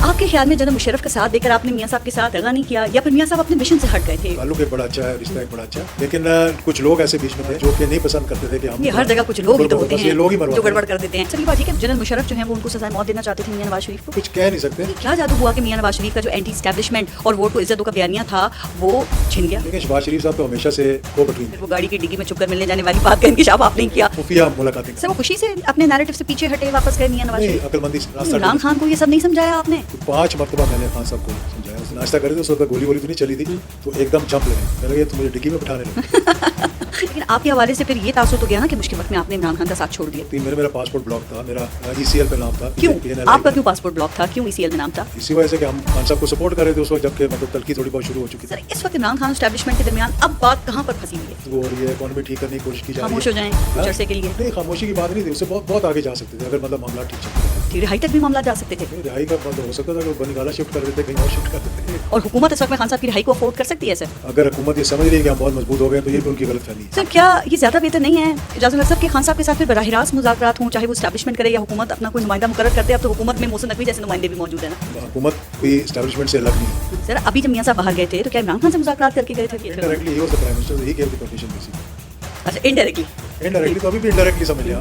آپ کے خیال میں جناب مشرف کا ساتھ دے کر آپ نے میاں صاحب کے ساتھ دغا نہیں کیا یا پھر میاں صاحب اپنے مشن سے ہٹ گئے تھے؟ تعلق ایک بڑا اچھا ہے, رشتہ ایک بڑا اچھا ہے, لیکن کچھ لوگ ایسے بیچ میں تھے جو کہ نہیں پسند کرتے تھے کہ ہم یہ ہر جگہ کچھ لوگ ہی تو ہوتے ہیں لوگ ہی جو گڑبڑ کر دیتے ہیں. چلیے بات ٹھیک ہے, جنرل مشرف جو ہیں وہ ان کو سزائے موت دینا چاہتے تھے میاں نواز شریف کو. کچھ کہہ نہیں سکتے. کیا جادو ہوا کہ میاں نواز شریف کا جو اینٹی اسٹیبلشمنٹ اور ووٹ کو عزت دو کا بیانیہ تھا وہ چھن گیا؟ لیکن شہباز شریف صاحب تو ہمیشہ سے کو بٹوین وہ گاڑی کی ڈگی میں چھپ کر ملنے جانے والی بات کا انکشاف آپ نہیں کیا. خفیہ ملاقاتیں سر وہ خوشی سے اپنے نیریٹو سے پیچھے ہٹے واپس گئے میاں نواز شریف. عقل مندی سے راستہ عمران خان کو یہ سب نہیں سمجھایا آپ نے؟ 5 مرتبہ میں نے خان صاحب کو سمجھایا. ناشتہ کرے تھے اس وقت گولی وولی تو نہیں چلی تھی, تو ایک دم جمپ لگے, میں لگا تو مجھے ڈگی میں بٹھانے لگے. لیکن آپ کے حوالے سے پھر یہ تاثر تو گیا نا کہ مشکل وقت میں آپ نے عمران خان کا ساتھ چھوڑ دیا. میرا پاسپورٹ بلاک تھا, میرا ECL پہ نام تھا. کیوں آپ کا کیوں پاسپورٹ بلاک تھا, کیوں ECL میں نام تھا؟ اسی وجہ سے کہ ہم خان صاحب کو سپورٹ کر رہے تھے اس وقت, جبکہ مطلب تلخی تھوڑی بہت شروع ہو چکی تھی. سر اس وقت عمران خان اسٹیبلشمنٹ کے درمیان اب بات کہاں پر پھنسی ہوئی ہے؟ وہ اور یہ اکانومی ٹھیک کرنے کی کوشش کی جا رہی ہے. خاموش ہو جائیں کچھ عرصے کے لیے. نہیں, خاموشی کی بات نہیں تھی, اس سے بہت آگے جا سکتے تھے اگر مطلب معاملہ ٹھیک چلتے. رہائی تک بھی معاملات جا سکتے تھے. رہائی کا مطلب ہو سکتا تھا کہ بنگالہ شفٹ کر دیتے, کہیں اور شفٹ کر دیتے. اور حکومت اس وقت میں خان صاحب کی رہائی کو افورڈ کر سکتی ہے سر؟ اگر حکومت یہ سمجھ رہی ہے کہ ہم بہت مضبوط ہو گئے تو یہ بھی ان کی غلط فہمی ہے. سر کیا یہ زیادہ بہتر نہیں ہے اعجاز الحق صاحب کہ خان صاحب کے ساتھ پھر براہ راست مذاکرات ہوں, چاہے وہ اسٹیبلشمنٹ کرے یا حکومت اپنا کوئی نمائندہ مقرر کرتے؟ اب تو حکومت میں محسن نقوی جیسے نمائندے بھی موجود ہیں نا. حکومت کوئی اسٹیبلشمنٹ سے الگ نہیں ہے. سر ابھی جب میاں صاحب باہر گئے تھے تو کیا عمران خان سے مذاکرات کر کے گئے تھے؟ Indirectly he was the prime minister, he give the permission basically. اچھا انڈائریکٹلی تو ابھی بھی انڈائریکٹلی سمجھ لیں.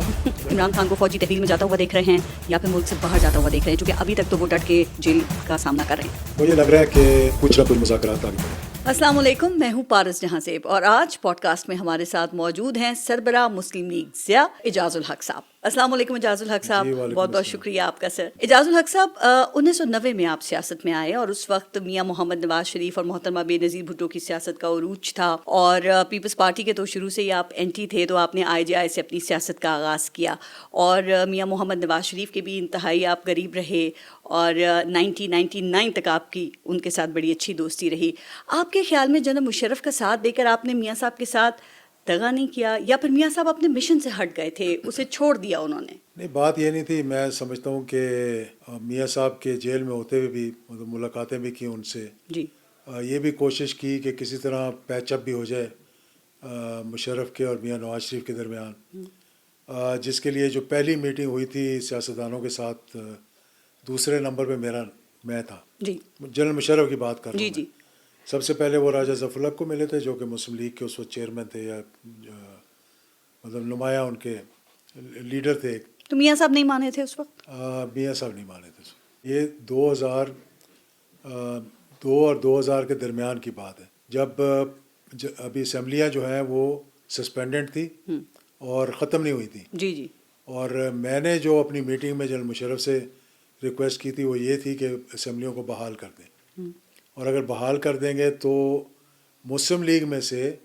عمران خان کو فوجی تحویل میں جاتا ہوا دیکھ رہے ہیں یا پھر ملک سے باہر جاتا ہوا دیکھ رہے ہیں, چونکہ ابھی تک تو وہ ڈٹ کے جیل کا سامنا کر رہے ہیں. مجھے لگ رہا ہے کہ کچھ نہ کچھ مذاکرات آگے بڑھیں. السلام علیکم, میں ہوں پارس جہاں زیب اور آج پوڈ کاسٹ میں ہمارے ساتھ موجود ہیں سربراہ مسلم لیگ ضیاء اعجاز الحق صاحب. السلام علیکم اعجاز الحق صاحب. بہت بہت شکریہ آپ کا. سر اعجاز الحق صاحب 1990 میں آپ سیاست میں آئے اور اس وقت میاں محمد نواز شریف اور محترمہ بے نظیر بھٹو کی سیاست کا عروج تھا, اور پیپلز پارٹی کے تو شروع سے ہی آپ اینٹی تھے, تو آپ نے IJI سے اپنی سیاست کا آغاز کیا, اور میاں محمد نواز شریف کے بھی انتہائی آپ قریب رہے, اور 1999 تک آپ کی ان کے ساتھ بڑی اچھی دوستی رہی. آپ کے خیال میں جناب مشرف کا ساتھ دے کر آپ نے میاں صاحب کے ساتھ دغا نہیں کیا یا پھر میاں صاحب اپنے مشن سے ہٹ گئے تھے, اسے چھوڑ دیا انہوں نے؟ نہیں, بات یہ نہیں تھی. میں سمجھتا ہوں کہ میاں صاحب کے جیل میں ہوتے ہوئے بھی مطلب ملاقاتیں بھی کی ان سے. جی. یہ بھی کوشش کی کہ کسی طرح پیچ اپ بھی ہو جائے مشرف کے اور میاں نواز شریف کے درمیان, جس کے لیے جو پہلی میٹنگ ہوئی تھی سیاستدانوں کے ساتھ, دوسرے نمبر پہ میں تھا. جی. جنرل مشرف کی بات کر رہا ہوں. جی. سب سے پہلے وہ راجہ ظفر الحق کو ملے تھے جو کہ مسلم لیگ کے اس وقت چیئرمین تھے, یا مطلب نمایاں ان کے لیڈر تھے. تو میاں صاحب نہیں مانے تھے اس وقت؟ میاں صاحب نہیں مانے تھے. یہ 2002 اور 2000 کے درمیان کی بات ہے, جب ابھی اسمبلیاں جو ہیں وہ سسپینڈنٹ تھی اور ختم نہیں ہوئی تھی. جی. جی. اور میں نے جو اپنی میٹنگ میں جنرل مشرف سے ریکویسٹ کی تھی وہ یہ تھی کہ اسمبلیوں کو بحال کر دیں, اور اگر بحال کر دیں گے تو مسلم لیگ میں سے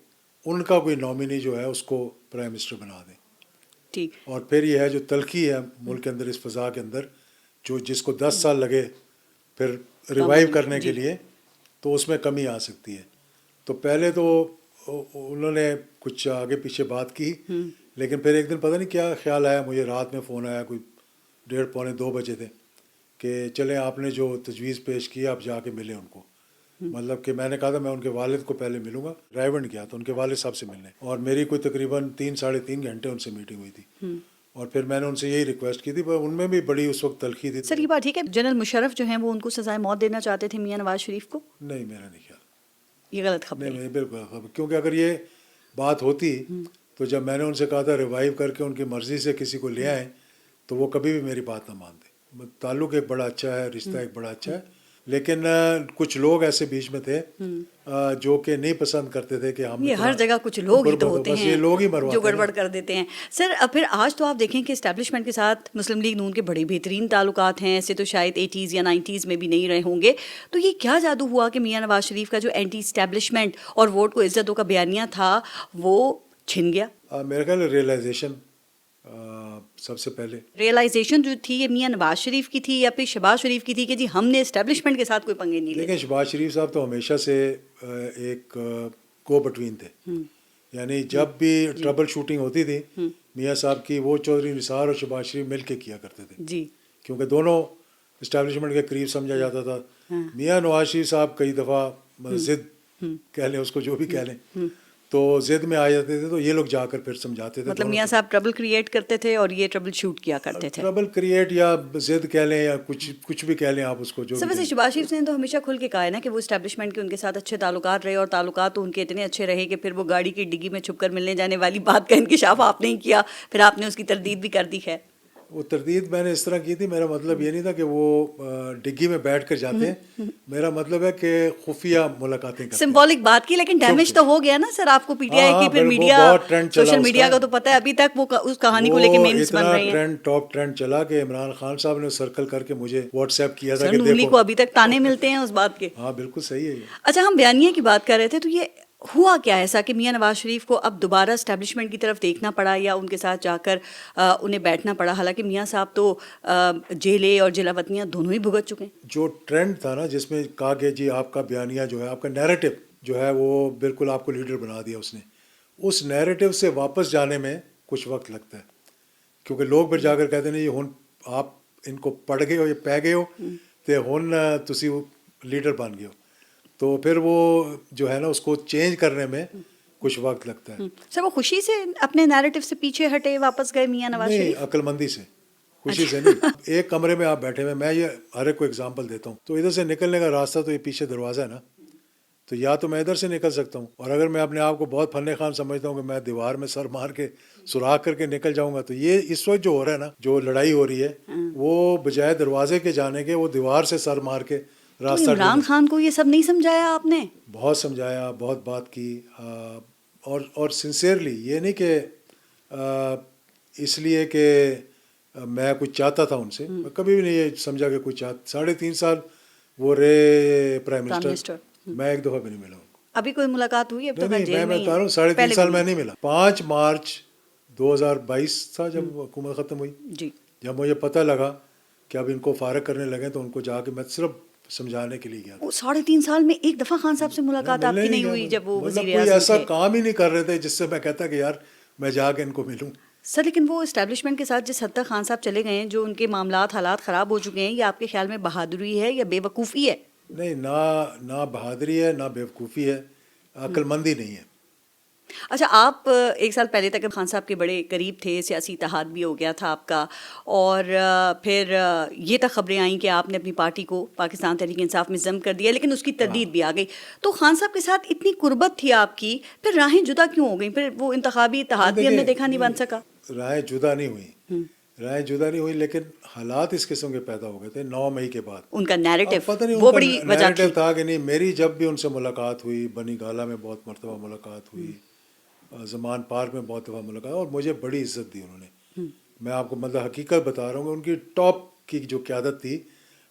ان کا کوئی نامنی جو ہے اس کو پرائم منسٹر بنا دیں. ٹھیک. اور پھر یہ ہے جو تلخی ہے ملک کے اندر, اس فضا کے اندر, جس کو 10 سال لگے پھر ریوائیو کرنے کے لیے, تو اس میں کمی آ سکتی ہے. تو پہلے تو انہوں نے کچھ آگے پیچھے بات کی, لیکن پھر ایک دن پتہ نہیں کیا خیال آیا, مجھے رات میں فون آیا, کوئی 1:30 پونے 2 بجے تھے, کہ چلیں آپ نے جو تجویز پیش کی آپ جا کے ملیں ان کو. مطلب کہ میں نے کہا تھا میں ان کے والد کو پہلے ملوں گا, رائیونڈ گیا تو ان کے والد صاحب سے ملنے, اور میری کوئی تقریباً 3-3.5 گھنٹے ان سے میٹنگ ہوئی تھی. اور پھر میں نے ان سے یہی ریکویسٹ کی تھی, پر ان میں بھی بڑی اس وقت تلخی تھی. سر یہ بات ٹھیک ہے جنرل مشرف جو ہیں وہ ان کو سزائے موت دینا چاہتے تھے میاں نواز شریف کو؟ نہیں, میرا نہیں خیال. یہ غلط خبر نہیں, بالکل خبر, کیونکہ اگر یہ بات ہوتی تو جب میں نے ان سے کہا تھا ریوائیو کر کے ان کی مرضی سے کسی کو لے آئیں, تو وہ کبھی بھی میری بات نہ مانتے. تعلق ایک بڑا اچھا ہے, رشتہ ایک بڑا اچھا ہے, لیکن کچھ لوگ ایسے بیچ میں تھے جو کہ نہیں پسند کرتے تھے کہ ہم. یہ ہر جگہ کچھ لوگ ہی تو ہوتے ہیں جو گڑبڑ کر دیتے ہیں. سر پھر آج تو آپ دیکھیں کہ اسٹیبلشمنٹ کے ساتھ مسلم لیگ نون کے بڑے بہترین تعلقات ہیں, ایسے تو شاید 80s یا 90s میں بھی نہیں رہے ہوں گے. تو یہ کیا جادو ہوا کہ میاں نواز شریف کا جو اینٹی اسٹیبلشمنٹ اور ووٹ کو عزت دو کا بیانیہ تھا وہ چھن گیا؟ میرا خیال ریئلائزیشن سب سے پہلے. ریئلائزیشن جو تھی یہ میاں نواز شریف کی تھی یا پھر شہباز شریف کی تھی کہ جی ہم نے اسٹیبلشمنٹ کے ساتھ کوئی پنگے نہیں لیے؟ لیکن شہباز شریف صاحب تو ہمیشہ سے ایک کو بٹوین تھے, یعنی جب بھی ٹربل شوٹنگ ہوتی تھی میاں صاحب کی, وہ چودھری نثار اور شہباز شریف مل کے کیا کرتے تھے. جی. کیونکہ دونوں اسٹیبلشمنٹ کے قریب سمجھا جاتا تھا. میاں نواز شریف صاحب کئی دفعہ ضد کہہ لیں اس کو جو بھی کہہ لیں, تو ضد میں آ جاتے تھے تو یہ لوگ جا کر پھر سمجھاتے تھے. مطلب میاں صاحب ٹربل کریٹ کرتے تھے اور یہ ٹربل شوٹ کیا کرتے تھے. ٹربل کریٹ یا ضد کہہ لیں یا کچھ بھی کہہ لیں آپ اس کو. جو سر ویسے شہباز شریف نے تو ہمیشہ کھل کے کہا ہے نا کہ وہ اسٹیبلشمنٹ کے ان کے ساتھ اچھے تعلقات رہے اور تعلقات تو ان کے اتنے اچھے رہے کہ پھر وہ گاڑی کی ڈگی میں چھپ کر ملنے جانے والی بات کا انکشاف آپ نے ہی کیا, پھر آپ نے اس کی تردید بھی کر دی ہے. وہ تردید میں نے اس طرح کی تھی, میرا مطلب یہ نہیں تھا کہ وہ ڈگی میں بیٹھ کر جاتے ہیں, میرا مطلب ہے کہ خفیہ ملاقاتیں کرتے ہیں. سمبولک بات کی, لیکن ڈیمیج تو ہو گیا نا سر آپ کو پی ٹی آئی کی, پھر میڈیا سوشل میڈیا کا تو پتہ ہے ابھی تک وہ اس کہانی کو لے کے میمز بن رہے ہیں. ٹاپ ٹرینڈ چلا کہ عمران خان صاحب نے سرکل کر کے مجھے واٹس ایپ کیا تھا کہ دیکھو کو ابھی تک تانے ملتے ہیں اس بات کے. ہاں بالکل صحیح ہے. اچھا ہم بیانیے کی بات کر رہے تھے, تو یہ ہوا کیا ایسا کہ میاں نواز شریف کو اب دوبارہ اسٹیبلشمنٹ کی طرف دیکھنا پڑا یا ان کے ساتھ جا کر انہیں بیٹھنا پڑا, حالانکہ میاں صاحب تو جیلیں اور جلاوطنیاں دونوں ہی بھگت چکے ہیں. جو ٹرینڈ تھا نا جس میں کہا کہ جی آپ کا بیانیہ جو ہے, آپ کا نیریٹو جو ہے وہ بالکل آپ کو لیڈر بنا دیا اس نے, اس نیریٹو سے واپس جانے میں کچھ وقت لگتا ہے, کیونکہ لوگ پھر جا کر کہتے ہیں یہ ہن آپ ان کو پڑھ گئے ہو, یہ پہ گئے ہو تو ہن تسی لیڈر بن گئے ہو, تو پھر وہ جو ہے نا اس کو چینج کرنے میں کچھ وقت لگتا ہے. سر وہ خوشی سے اپنے نیریٹو سے پیچھے ہٹے واپس گئے میاں نواز شریف؟ نہیں, عقل مندی سے, خوشی سے نہیں. ایک کمرے میں آپ بیٹھے ہوئے, میں یہ ہر ایک کو اگزامپل دیتا ہوں, تو ادھر سے نکلنے کا راستہ تو یہ پیچھے دروازہ ہے نا, تو یا تو میں ادھر سے نکل سکتا ہوں, اور اگر میں اپنے آپ کو بہت فن خان سمجھتا ہوں کہ میں دیوار میں سر مار کے سوراخ کر کے نکل جاؤں گا, تو یہ اس وقت جو ہو رہا ہے نا, جو لڑائی ہو رہی ہے وہ بجائے دروازے کے جانے کے وہ دیوار سے سر مار کے راستہ. عمران خان کو یہ سب نہیں سمجھایا آپ نے؟ بہت سمجھایا, بہت بات کی, اور سنسیئرلی, یہ نہیں کہ اس لیے کہ میں کچھ چاہتا تھا ان سے, میں کبھی بھی نہیں یہ سمجھا کہ کچھ چاہتا. 3.5 سال وہ رہے پرائم منسٹر, میں ایک دفعہ بھی نہیں ملا ان کو. ابھی کوئی ملاقات ہوئی؟ اب تو نہیں, میں بتا رہا ہوں 3.5 سال میں نہیں ملا. 5 مارچ 2022 تھا جب حکومت ختم ہوئی, جب مجھے پتہ لگا کہ اب ان کو فارغ کرنے لگے, تو ان کو جا کے میں صرف سمجھانے کے لیے گیا. 3.5 سال میں ایک دفعہ خان صاحب سے ملاقات آپ کی نہیں ہوئی جب وہ وزیر اعظم تھے؟ کوئی ایسا کام ہی نہیں کر رہے تھے جس سے میں کہتا کہ یار میں جا کے ان کو ملوں. سر لیکن وہ اسٹیبلشمنٹ کے ساتھ جس حد تک خان صاحب چلے گئے ہیں, جو ان کے معاملات حالات خراب ہو چکے ہیں, یہ آپ کے خیال میں بہادری ہے یا بے وقوفی ہے؟ نہیں, نہ بہادری ہے, نہ بے وقوفی ہے, عقل مندی نہیں ہے. اچھا, آپ 1 سال پہلے تک خان صاحب کے بڑے قریب تھے, سیاسی اتحاد بھی ہو گیا تھا آپ کا, اور پھر یہ تک خبریں آئیں کہ آپ نے اپنی پارٹی کو پاکستان تحریک انصاف میں ضم کر دیا, لیکن اس کی تردید بھی آ گئی. تو خان صاحب کے ساتھ اتنی قربت تھی آپ کی, پھر راہیں جدا کیوں ہو گئیں؟ پھر وہ انتخابی اتحاد بھی ہم نے دیکھا نہیں بن سکا. راہیں جدا نہیں ہوئی, لیکن حالات اس قسم کے پیدا ہو گئے تھے 9 مئی کے بعد. ان کا نیریٹو پتہ نہیں وہ بڑی وجہ تھا کہ نہیں. میری جب بھی ان سے ملاقات ہوئی, بنی گالا میں بہت مرتبہ ملاقات ہوئی, زمان پارک میں بہت دفعہ ملاقات, اور مجھے بڑی عزت دی انہوں نے. میں آپ کو مطلب حقیقت بتا رہا ہوں کہ ان کی ٹاپ کی جو قیادت تھی,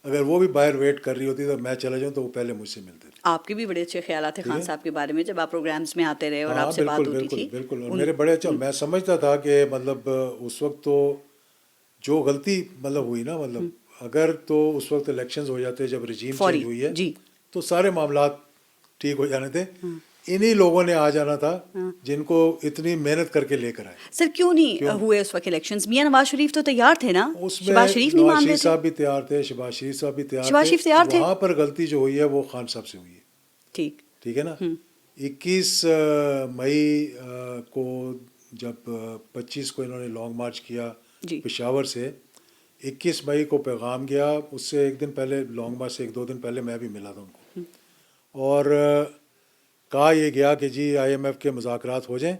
اگر وہ بھی باہر ویٹ کر رہی ہوتی تو میں چلا جاؤں تو وہ پہلے مجھ سے ملتے تھے. آپ کے بھی بڑے اچھے خیالات ہیں خان صاحب کے بارے میں, جب آپ پروگرامز میں آتے رہے اور آپ سے بات ہوتی تھی. بالکل, اور میرے بڑے اچھا, میں سمجھتا تھا کہ مطلب اس وقت تو جو غلطی مطلب ہوئی نا, مطلب اگر تو اس وقت الیکشنز ہو جاتے جب رجیم چینج ہوئی ہے, تو سارے معاملات ٹھیک ہو جانے تھے. انہی لوگوں نے آ جانا تھا جن کو اتنی محنت کر کے لے کر آئے. سر کیوں نہیں ہوئے اس وقت الیکشنز؟ میاں نواز شریف تو تیار تھے نا, اس میں شہباز شریف نہیں مان رہے تھے. صاحب بھی تیار تھے, شہباز شریف صاحب بھی شہباز شریف تیار تھے. وہاں پر غلطی جو ہوئی ہے وہ خان صاحب سے ہوئی ہے. ٹھیک ہے نا. 21 مئی کو جب 25 کو انہوں نے لانگ مارچ کیا پشاور سے, 21 مئی کو پیغام گیا, اس سے ایک دن پہلے لانگ مارچ سے 1-2 دن پہلے میں بھی ملا تھا ان کو, اور کہا یہ گیا کہ جی IMF کے مذاکرات ہو جائیں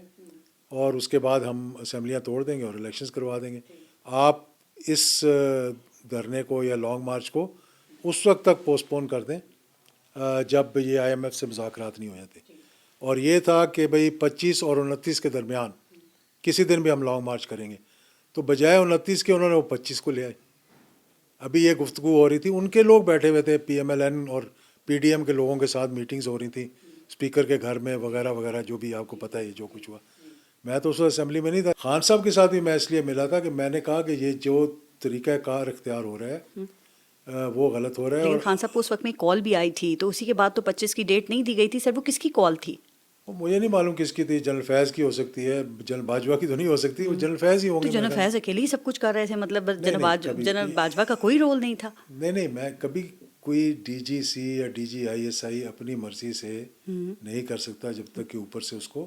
اور اس کے بعد ہم اسمبلیاں توڑ دیں گے اور الیکشنز کروا دیں گے. آپ اس دھرنے کو یا لانگ مارچ کو اس وقت تک پوسٹ پون کر دیں جب یہ IMF سے مذاکرات نہیں ہو جاتے. اور یہ تھا کہ بھئی 25 اور 29 کے درمیان کسی دن بھی ہم لانگ مارچ کریں گے. تو بجائے 29 کے انہوں نے وہ 25 کو لے آئے. ابھی یہ گفتگو ہو رہی تھی, ان کے لوگ بیٹھے ہوئے تھے, PMLN اور PDM کے لوگوں کے ساتھ میٹنگز ہو رہی تھیں اسپیکر کے گھر میں وغیرہ وغیرہ, جو بھی آپ کو پتہ ہے جو کچھ ہوا. میں تو اس وقت اسمبلی میں نہیں تھا. خان صاحب کے ساتھ بھی میں اس لیے ملا تھا کہ میں نے کہا کہ یہ جو طریقہ کار اختیار ہو رہا ہے وہ غلط ہو رہا ہے. لیکن خان صاحب کو اس وقت میں کال بھی آئی تھی, تو اسی کے بعد تو 25 کی ڈیٹ نہیں دی گئی تھی. سر وہ کس کی کال تھی؟ مجھے نہیں معلوم کس کی تھی. جنرل فیض کی ہو سکتی ہے, جنرل باجوہ کی تو نہیں ہو سکتی. وہ جنرل فیض ہی ہوں گے. تو جنرل فیض اکیلے ہی سب کچھ کر رہے تھے, مطلب جنرل باجوہ کا کوئی رول نہیں تھا؟ نہیں, میں کبھی کوئی DGC یا DGISI اپنی مرضی سے نہیں کر سکتا جب تک کہ اوپر سے اس کو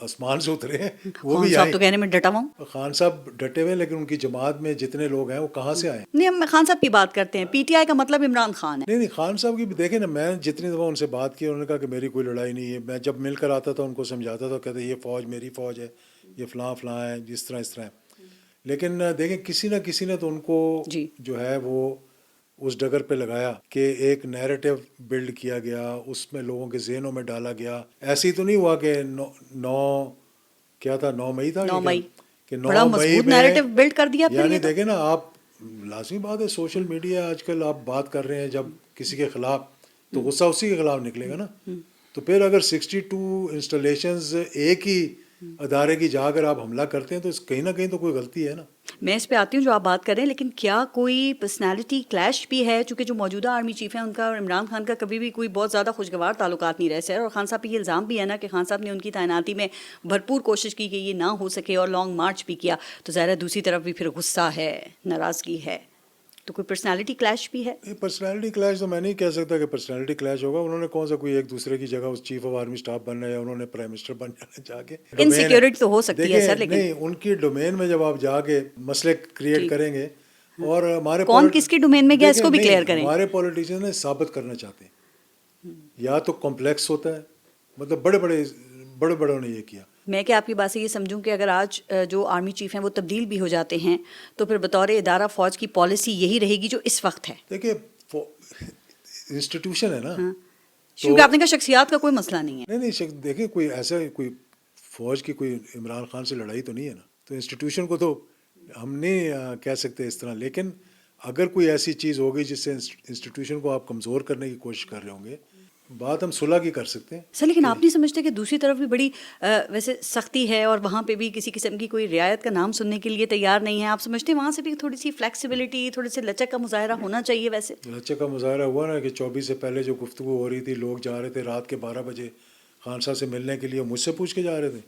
آسمان سے اترے ہیں وہ خان بھی صاحب آئے. تو کہنے میں ڈٹا ہوا ہوں. خان صاحب ڈٹے ہوئے لیکن ان کی جماعت میں جتنے لوگ ہیں وہ کہاں سے آئے ہیں؟ نہیں، ہم خان صاحب کی بات کرتے ہیں. پی ٹی آئی کا مطلب عمران خان ہے. نہیں خان صاحب کی بھی دیکھیں نا, میں جتنی دفعہ ان سے بات کی انہوں نے کہا کہ میری کوئی لڑائی نہیں ہے. میں جب مل کر آتا تھا ان کو سمجھاتا تھا, کہتے یہ فوج میری فوج ہے, یہ فلاں فلاں ہے, اس طرح ہے. لیکن دیکھیں کسی نے تو ان کو جو ہے وہ اس ڈگر پہ لگایا کہ ایک نیریٹو بلڈ کیا گیا, اس میں لوگوں کے ذہنوں میں ڈالا گیا. ایسے ہی تو نہیں ہوا کہ 9 مئی تھا, 9 مئی کہ 9 بڑا مئی مضبوط میں, نیریٹو بلڈ کر دیا. پھر یعنی یہ تو دیکھیں نا آپ, لازمی بات ہے سوشل میڈیا آج کل آپ بات کر رہے ہیں جب کسی کے خلاف تو غصہ اسی کے خلاف نکلے گا نا. تو پھر اگر 62 انسٹالیشنز ایک ہی ادارے کی جا کر آپ حملہ کرتے ہیں تو کہیں نہ کہیں تو کوئی غلطی ہے نا. میں اس پہ آتی ہوں جو آپ بات کر رہے ہیں, لیکن کیا کوئی پرسنالٹی کلیش بھی ہے؟ چونکہ جو موجودہ آرمی چیف ہیں ان کا اور عمران خان کا کبھی بھی کوئی بہت زیادہ خوشگوار تعلقات نہیں رہے سر. اور خان صاحب پہ یہ الزام بھی ہے نا کہ خان صاحب نے ان کی تعیناتی میں بھرپور کوشش کی کہ یہ نہ ہو سکے اور لانگ مارچ بھی کیا. تو ظاہر ہے دوسری طرف بھی پھر غصہ ہے, ناراضگی ہے, تو کوئی پرسنالٹی کلیش بھی ہے. پرسنالٹی کلیش تو میں نہیں کہہ سکتا کہ پرسنالٹی کلیش ہوگا. انہوں نے کون سا کوئی ایک دوسرے کی جگہ اس چیف آف آرمی اسٹاف بننا ہے یا انہوں نے پرائم منسٹر بن جانا جا کے. انسیکیورٹی تو ہو سکتی ہے سر, لیکن نہیں ان کی ڈومین میں جب آپ جا کے مسئلے کریٹ کریں گے, اور ہمارے کون کس کی ڈومین میں گیا اس کو بھی کلیئر کریں. ہمارے پولیٹیشین نے ثابت کرنا چاہتے ہیں, یا تو کمپلیکس ہوتا ہے, مطلب بڑے نے یہ کیا. میں کہ آپ کی بات سے یہ سمجھوں کہ اگر آج جو آرمی چیف ہیں وہ تبدیل بھی ہو جاتے ہیں تو پھر بطور ادارہ فوج کی پالیسی یہی رہے گی جو اس وقت ہے. دیکھیے انسٹیٹیوشن ہے نا, کیونکہ آپ نے کہا شخصیات کا کوئی مسئلہ نہیں ہے. نہیں دیکھیں کوئی ایسا کوئی فوج کی کوئی عمران خان سے لڑائی تو نہیں ہے نا, تو انسٹیٹیوشن کو تو ہم نہیں کہہ سکتے اس طرح. لیکن اگر کوئی ایسی چیز ہوگی جس سے انسٹیٹیوشن کو آپ کمزور کرنے کی کوشش کر رہے ہوں گے, بات ہم صلح کی کر سکتے ہیں سر. لیکن آپ نہیں سمجھتے کہ دوسری طرف بھی بڑی ویسے سختی ہے اور وہاں پہ بھی کسی قسم کی کوئی رعایت کا نام سننے کے لیے تیار نہیں ہے؟ آپ سمجھتے ہیں وہاں سے بھی تھوڑی سی فلیکسیبلٹی, تھوڑے سے لچک کا مظاہرہ ہونا چاہیے؟ ویسے لچک کا مظاہرہ ہوا نا کہ 24 سے پہلے جو گفتگو ہو رہی تھی, لوگ جا رہے تھے رات کے 12 بجے خان صاحب سے ملنے کے لیے, مجھ سے پوچھ کے جا رہے تھے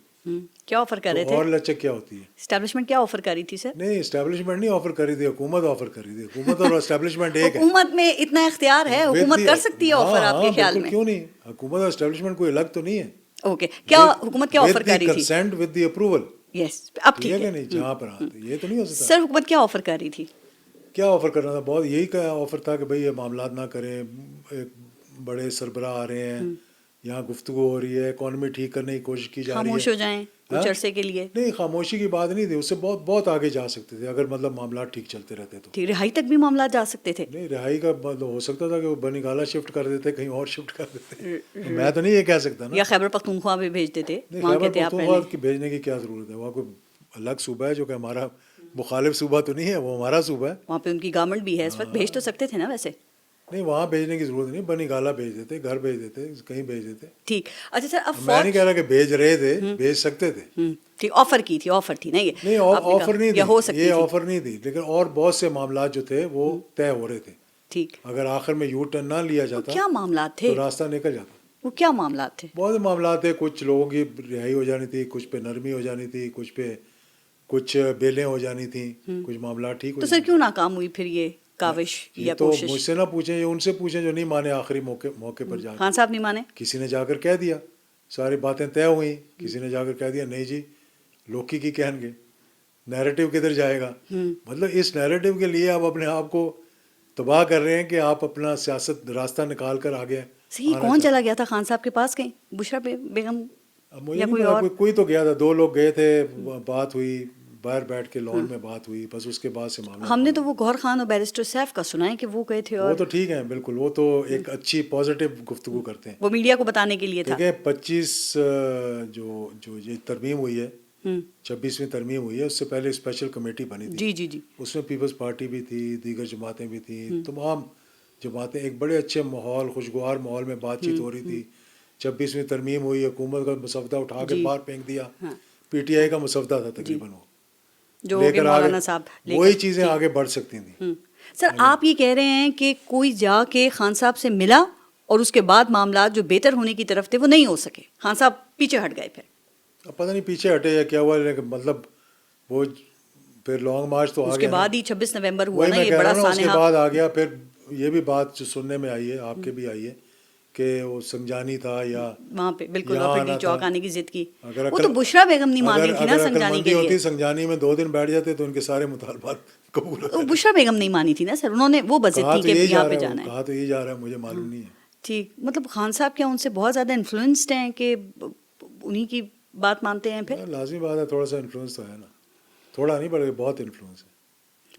کیا آفر کر رہے تھے. اور لچک کیا ہوتی ہے؟ اسٹیبلشمنٹ کیا آفر کری تھی سر؟ نہیں اسٹیبلشمنٹ نہیں آفر کری تھی, حکومت آفر کری تھی. حکومت اور اسٹیبلشمنٹ ایک ہے. حکومت میں اتنا اختیار ہے, حکومت کر سکتی ہے آفر آپ کے خیال میں؟ کیوں نہیں, حکومت اور اسٹیبلشمنٹ کوئی الگ تو نہیں ہے. اوکے, کیا حکومت کیا آفر کری تھی؟ Consent with the approval. Yes, اب ٹھیک ہے نہیں, جہاں پر آتے یہ تو نہیں ہو سکتا. سر حکومت کیا آفر کر رہی تھی؟ کیا آفر کرنا تھا, بہت یہی کا آفر تھا کہ بھئی یہ معاملات نہ کریں, بڑے سربراہ آ رہے ہیں, یہاں گفتگو ہو رہی ہے, اکانومی ٹھیک کرنے کی کوشش کی جا رہی ہے. خاموش ہو جائیں کچھ عرصے کے لیے. نہیں خاموشی کی بات نہیں تھی, اس سے بہت آگے جا سکتے تھے اگر مطلب معاملات ٹھیک چلتے رہتے تو. رہائی تک بھی معاملات جا سکتے تھے. نہیں رہائی کا مطلب ہو سکتا تھا کہ وہ بنی گالا شفٹ کر دیتے, کہیں اور شفٹ کر دیتے. میں تو نہیں یہ کہہ سکتا نا. یا خیبر پختونخوا بھی بھیج دیتے. خیبر پختونخوا کی بھیجنے کی کیا ضرورت ہے, وہاں کوئی الگ صوبہ ہے جو کہ ہمارا مخالف صوبہ تو نہیں ہے, وہ ہمارا صوبہ ہے. وہاں پہ ان کی گورنمنٹ بھی ہے اس وقت, بھیج تو سکتے تھے نا ویسے. نہیں وہاں بھیجنے کی ضرورت نہیں, بنی گالا بھیج دیتے, گھر بھیج دیتے, کہیں بھیج دیتے. ٹھیک. اچھا سر, اب میں نہیں کہہ رہا کہ بھیج رہے تھے, بھیج سکتے تھے. ٹھیک, آفر کی تھی, آفر تھی نہیں آفر نہیں تھی, یہ تھی. آفر نہیں تھی, لیکن اور بہت سے معاملات جو تھے وہ طے ہو رہے تھے. ٹھیک, اگر آخر میں یو ٹرن نہ لیا جاتا کیا معاملات تھے, تو راستہ نکل جاتا. وہ کیا معاملات تھے؟ بہت سے معاملات تھے, کچھ لوگوں کی رہائی ہو جانی تھی, کچھ پہ نرمی ہو جانی تھی, کچھ بیلیں ہو جانی تھیں, کچھ معاملات ٹھیک ہو. تو سر کیوں ناکام ہوئی پھر یہ کاوش یا کوشش؟ تو مجھ سے نہ پوچھیں, یہ ان سے پوچھیں جو نہیں مانے آخری موقع پر جا. خان صاحب نہیں مانے, کسی نے جا کر کہہ دیا, ساری باتیں طے ہوئیں, کسی نے جا کر کہہ دیا نہیں جی لوکی کی کہیں گے, نیریٹو کدھر جائے گا. مطلب اس نیریٹو کے لیے آپ اپنے آپ کو تباہ کر رہے ہیں کہ آپ اپنا سیاست راستہ نکال کر آگے. صحیح, کون چلا گیا تھا خان صاحب کے پاس کہیں؟ بشرا بیگم یا کوئی اور؟ کوئی تو گیا تھا, 2 لوگ گئے تھے, بات ہوئی, باہر بیٹھ کے لان میں بات ہوئی, بس اس کے بعد سے معاملہ. ہم نے تو وہ گوھر خان اور بیرسٹر سیف کا سنا ہے کہ وہ گئے تھے. اور وہ تو ٹھیک ہے بالکل, وہ تو ایک اچھی پازیٹیو گفتگو کرتے ہیں, وہ میڈیا کو بتانے کے لیے تھا. دیکھیں 25 جو یہ ترمیم ہوئی ہے, 26ویں ترمیم ہوئی ہے, اس سے پہلے اسپیشل کمیٹی بنی تھی. جی, اس میں پیپلز پارٹی بھی تھی, دیگر جماعتیں بھی تھیں, تمام جماعتیں ایک بڑے اچھے ماحول, خوشگوار ماحول میں بات چیت ہو رہی تھی. 26ویں ترمیم ہوئی, حکومت کا مسودہ اٹھا کے باہر پھینک دیا, پی ٹی آئی کا مسودہ تھا تقریباً, وہ جو مولانا صاحب, وہی چیزیں آگے بڑھ سکتی تھیں. سر آپ یہ کہہ رہے ہیں کہ کوئی جا کے خان صاحب سے ملا اور اس کے بعد معاملات جو بہتر ہونے کی طرف تھے وہ نہیں ہو سکے, خان صاحب پیچھے ہٹ گئے. پھر اب پتہ نہیں پیچھے ہٹے یا کیا ہوا, لیکن مطلب وہ پھر لانگ مارچ تو آ گیا, اس کے بعد ہی 26 نومبر ہوا نا, یہ بڑا سانحہ. اس کے بعد آ گیا. پھر یہ بھی بات جو سننے میں آئی ہے, آپ کے بھی آئی ہے, کہ وہ سنجانی تھا یا وہاں پہ بالکل یہاں اور آنا پھر چوک آنے کی ضد کی. اگر وہ تو بشرا بیگم نہیں مان رہی تھی نا اگر سنجانی عقلمندی کے ہوتی لیے. سنجانی میں 2 دن بیٹھ جاتے تو ان کے سارے مطالبات قبول ہو وہ بشرا بیگم نہیں مانی تھی نا سر, انہوں نے وہ بضد کہا تھی تو کہ یہی یہاں جا پہ رہا جانا ہے, ہے. کہا تو یہی جا رہا ہے, مجھے معلوم نہیں ہے. ٹھیک, مطلب خان صاحب کیا ان سے بہت زیادہ انفلوئنسڈ ہیں کہ انہی کی بات مانتے ہیں پھر؟ لازمی بات ہے, تھوڑا سا انفلوئنس تو ہے نا, تھوڑا نہیں بلکہ بہت انفلوئنس ہے.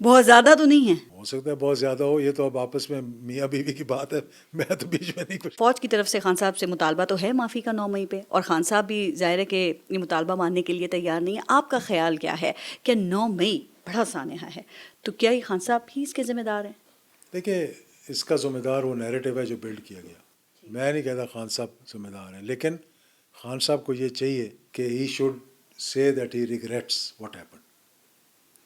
بہت زیادہ تو نہیں ہے, ہو سکتا ہے بہت زیادہ ہو, یہ تو اب آپس میں میاں بیوی کی بات ہے, میں تو بیچ میں نہیں کچھ. فوج کی طرف سے خان صاحب سے مطالبہ تو ہے معافی کا 9 مئی پہ, اور خان صاحب بھی ظاہر ہے کہ یہ مطالبہ ماننے کے لیے تیار نہیں ہے. آپ کا خیال کیا ہے کہ 9 مئی بڑا سانحہ ہے, تو کیا یہ خان صاحب ہی اس کے ذمہ دار ہیں؟ دیکھیں, اس کا ذمہ دار وہ نیریٹو ہے جو بلڈ کیا گیا. میں نہیں کہتا خان صاحب ذمہ دار ہیں, لیکن خان صاحب کو یہ چاہیے کہ he should say that he regrets what happen.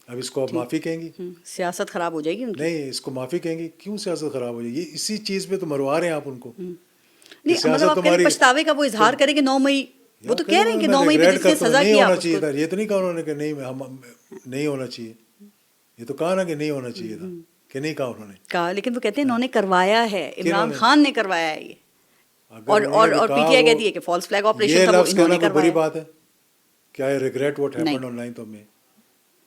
اب اس کو آپ معافی کہیں گی؟ سیاست خراب ہو جائے گی ان کی. نہیں, اس کو معافی کہیں گی, کیوں سیاست خراب ہو جائے گی؟ اسی چیز پہ تو مروا رہے ہیں آپ ان کو. نہیں مطلب آپ کہہ رہے پچھتاوے کا وہ اظہار کریں کہ 9 مئی, وہ تو کہہ رہے ہیں کہ 9 مئی پہ جس نے سزا کیا آپ اس کو. یہ تو نہیں کہا انہوں نے کہ نہیں ہونا چاہیے, یہ تو کہا نا کہ نہیں ہونا چاہیے تھا, کہ نہیں کہا انہوں نے کہا, لیکن وہ کہتے ہیں انہوں نے کروایا ہے, عمران خان نے کروایا ہے یہ, اگر اور پی ٹی آئی کہتی ہے کہ فالس فلیگ آپریشن یہ تھا وہ لفظ انہوں کہنا نے کوئی بری کروایا. بات ہے کیا ہے؟ Regret what happened on 9th of May,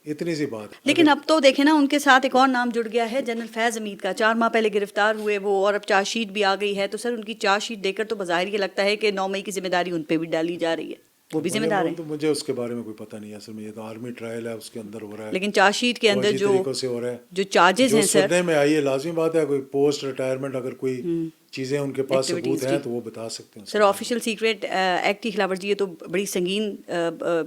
اتنی سی بات ہے. لیکن اب تو دیکھیں نا ان کے ساتھ ایک اور نام جڑ گیا ہے, جنرل فیض حمید کا. 4 ماہ پہلے گرفتار ہوئے وہ, اور اب چارج شیٹ بھی آ گئی ہے. تو سر ان کی چارج شیٹ دیکھ کر تو بظاہر یہ لگتا ہے کہ 9 مئی کی ذمہ داری ان پہ بھی ڈالی جا رہی ہے, وہ بھی ذمہ دار ہیں. مجھے اس کے بارے میں کوئی پتہ نہیں ہے اصل میں, یہ تو آرمی ٹرائل ہے, اس کے اندر ہو رہا ہے, لیکن چارج شیٹ کے اندر فوجی طریقوں سے ہو رہا ہے, جو چارجز ہیں جو سر, سننے میں آئی ہے. لازمی بات ہے, کوئی پوسٹ ریٹائرمنٹ اگر کوئی چیزیں ان کے پاس ثبوت ہیں تو وہ بتا سکتے ہیں. سر آفیشیل سیکریٹ ایکٹ کی خلاف ورزی, یہ تو بڑی سنگین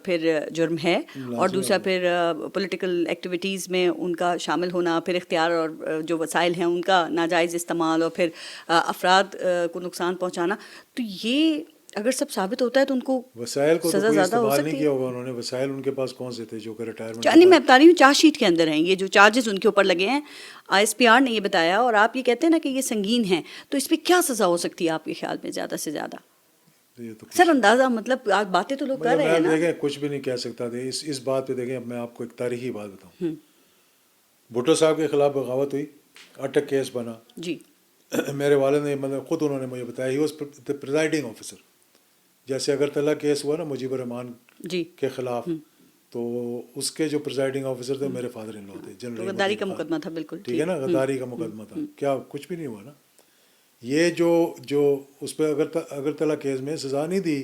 پھر جرم ہے, اور دوسرا پھر پولیٹیکل ایکٹیویٹیز میں ان کا شامل ہونا, پھر اختیار اور جو وسائل ہیں ان کا ناجائز استعمال, اور پھر افراد کو نقصان پہنچانا. تو یہ اگر سب ثابت ہوتا ہے تو ان کو وسائل کو تو سزا کوئی زیادہ ہو استعمال نہیں سکتی کیا ہے. ہوگا انہوں نے. وسائل ان کے پاس کون سے تھے جو کہ ریٹائرمنٹ؟ نہیں, میں بتا رہی ہوں چارج شیٹ کے اندر ہیں یہ جو چارجز ان کے اوپر لگے ہیں. آئی ایس پی آر نے یہ بتایا, اور آپ یہ کہتے ہیں نا کہ یہ سنگین ہیں, تو اس پہ کیا سزا ہو سکتی ہے آپ کے خیال میں زیادہ سے زیادہ؟ سر اندازہ, مطلب آج باتیں تو لوگ کر رہے ہیں نا. دیکھیں کچھ بھی نہیں کہہ سکتا تھا اس بات پہ. دیکھیں اب میں آپ کو ایک تاریخی بات بتاؤں. بھٹو صاحب کے خلاف بغاوت ہوئی, اٹک کیس بنا. جی, میرے والد نے, مطلب خود انہوں نے مجھے بتایا, ہی واز پریزائڈنگ آفیسر. جیسے اگرتلہ کیس ہوا نا مجیب الرحمان جی کے خلاف, تو اس کے جو پریزائڈنگ آفیسر تھے میرے فادر ان لا تھے, جنرل غداری کا مقدمہ تھا. بالکل ٹھیک ہے نا, غداری کا مقدمہ تھا. کیا کچھ بھی نہیں ہوا نا. یہ جو اس پہ اگرتلہ کیس میں سزا نہیں دی,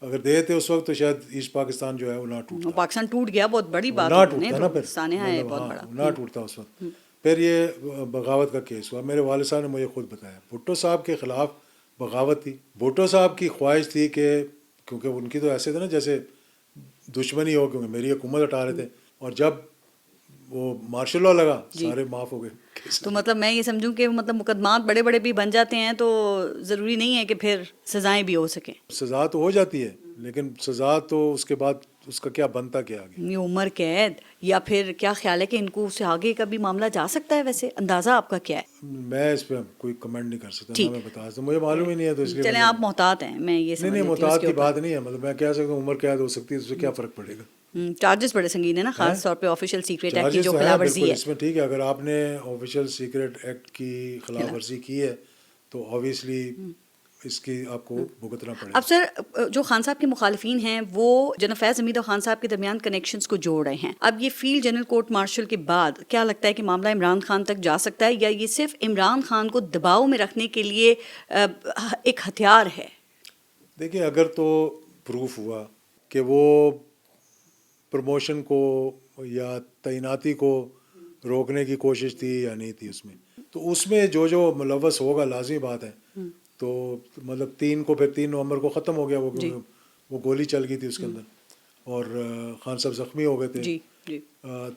اگر دے تھے اس وقت تو شاید ایسٹ پاکستان جو ہے وہ نہ ٹوٹتا. پاکستان ٹوٹ گیا, بہت بڑی بات نہ ٹوٹتا نا, پھر سانحہ ہے بہت بڑا, نہ ٹوٹتا اس وقت. پھر یہ بغاوت کا کیس ہوا. میرے والد صاحب نے مجھے خود بتایا بھٹو صاحب کے خلاف بغاوت تھی. بھٹو صاحب کی خواہش تھی کہ, کیونکہ ان کی تو ایسے تھے نا جیسے دشمنی ہو, کیونکہ میری حکومت ہٹا رہے تھے, اور جب وہ مارشل لا لگا سارے معاف ہو گئے. تو مطلب میں یہ سمجھوں کہ مطلب مقدمات بڑے بڑے بھی بن جاتے ہیں تو ضروری نہیں ہے کہ پھر سزائیں بھی ہو سکیں. سزا تو ہو جاتی ہے, لیکن سزا تو اس کے بعد اس کا کیا بنتا کیا آگے. یہ عمر قید, یا پھر کیا خیال ہے کہ ان کو اس سے آگے کا بھی معاملہ جا سکتا ہے؟ ویسے اندازہ آپ کا کیا ہے؟ میں اس پہ کوئی کمنٹ نہیں کر سکتا, نہ میں بتا سکتا, مجھے معلوم ہی نہیں ہے. تو اس لیے چلیں آپ محتاط ہیں, میں یہ سمجھ نہیں محتاط کی بات نہیں ہے. مطلب میں کہہ سکتا ہوں عمر قید ہو سکتی ہے, اس سے کیا فرق پڑے گا. چارجز بڑے سنگین ہیں نا, خاص طور پہ آفیشیل سیکریٹ ایکٹ کی چارجز جو تو ہیں خلاف ورزی بالکل ہے. اس میں ٹھیک ہے, اگر آپ نے آفیشیل سیکریٹ ایکٹ کی خلاف ورزی کی ہے تو آبویسلی اس کی آپ کو بھگتنا پڑے گا. اب سر جو خان صاحب کے مخالفین ہیں وہ جنرل فیض حمید اور خان صاحب کے درمیان کنیکشنز کو جوڑ رہے ہیں. اب یہ field general court marshal K بعد کیا لگتا ہے کہ معاملہ عمران خان تک جا سکتا ہے, یا یہ صرف عمران خان کو دباؤ میں رکھنے کے لیے ایک ہتھیار ہے؟ دیکھیں, اگر تو پروف ہوا کہ وہ پروموشن کو یا تعیناتی کو روکنے کی کوشش تھی یا نہیں تھی اس میں, تو اس میں جو ملوث ہوگا لازمی بات ہے. تو مطلب 3 کو, پھر 3 نومبر کو ختم ہو گیا وہ گولی چل گئی تھی اس کے اندر, اور خان صاحب زخمی ہو گئے تھے.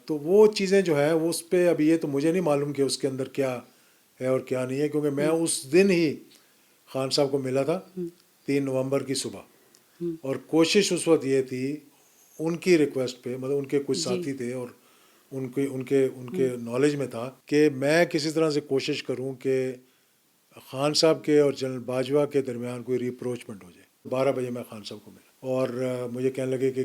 تو وہ چیزیں جو ہے وہ اس پہ ابھی یہ تو مجھے نہیں معلوم کہ اس کے اندر کیا ہے اور کیا نہیں ہے, کیونکہ میں اس دن ہی خان صاحب کو ملا تھا 3 نومبر کی صبح, اور کوشش اس وقت یہ تھی ان کی ریکویسٹ پہ, مطلب ان کے کچھ ساتھی تھے اور ان کے نالج میں تھا کہ میں کسی طرح سے کوشش کروں کہ خان صاحب کے اور جنرل باجوہ کے درمیان کوئی ریپروچمنٹ ہو جائے. 12 بجے میں خان صاحب کو ملا, اور مجھے کہنے لگے کہ